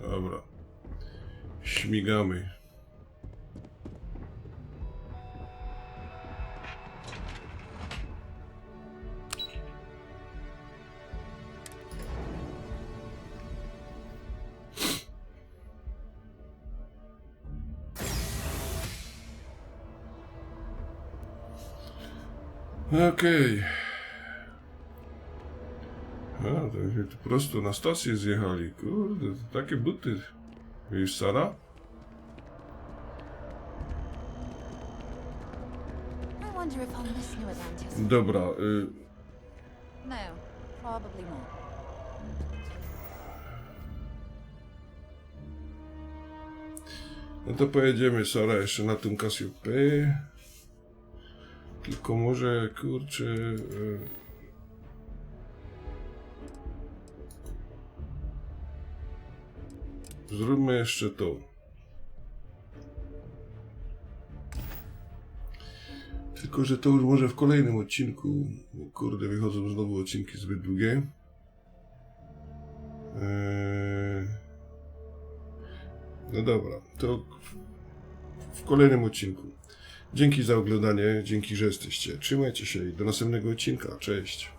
[SPEAKER 1] Dobra. Śmigamy. Okej. A, to się tu prosto na stację zjechali. Kurde, to takie buty. Wiesz, Sara?
[SPEAKER 2] I wonder if I'll miss New Atlantis.
[SPEAKER 1] Dobra.
[SPEAKER 2] No, probably not.
[SPEAKER 1] No to pojedziemy, Sara, jeszcze na tym Cassiopeie. Tylko może, kurczę... Zróbmy jeszcze to. Tylko, że to już może w kolejnym odcinku. Bo kurde, wychodzą znowu odcinki zbyt długie. No dobra, to w kolejnym odcinku. Dzięki za oglądanie, dzięki, że jesteście. Trzymajcie się i do następnego odcinka. Cześć.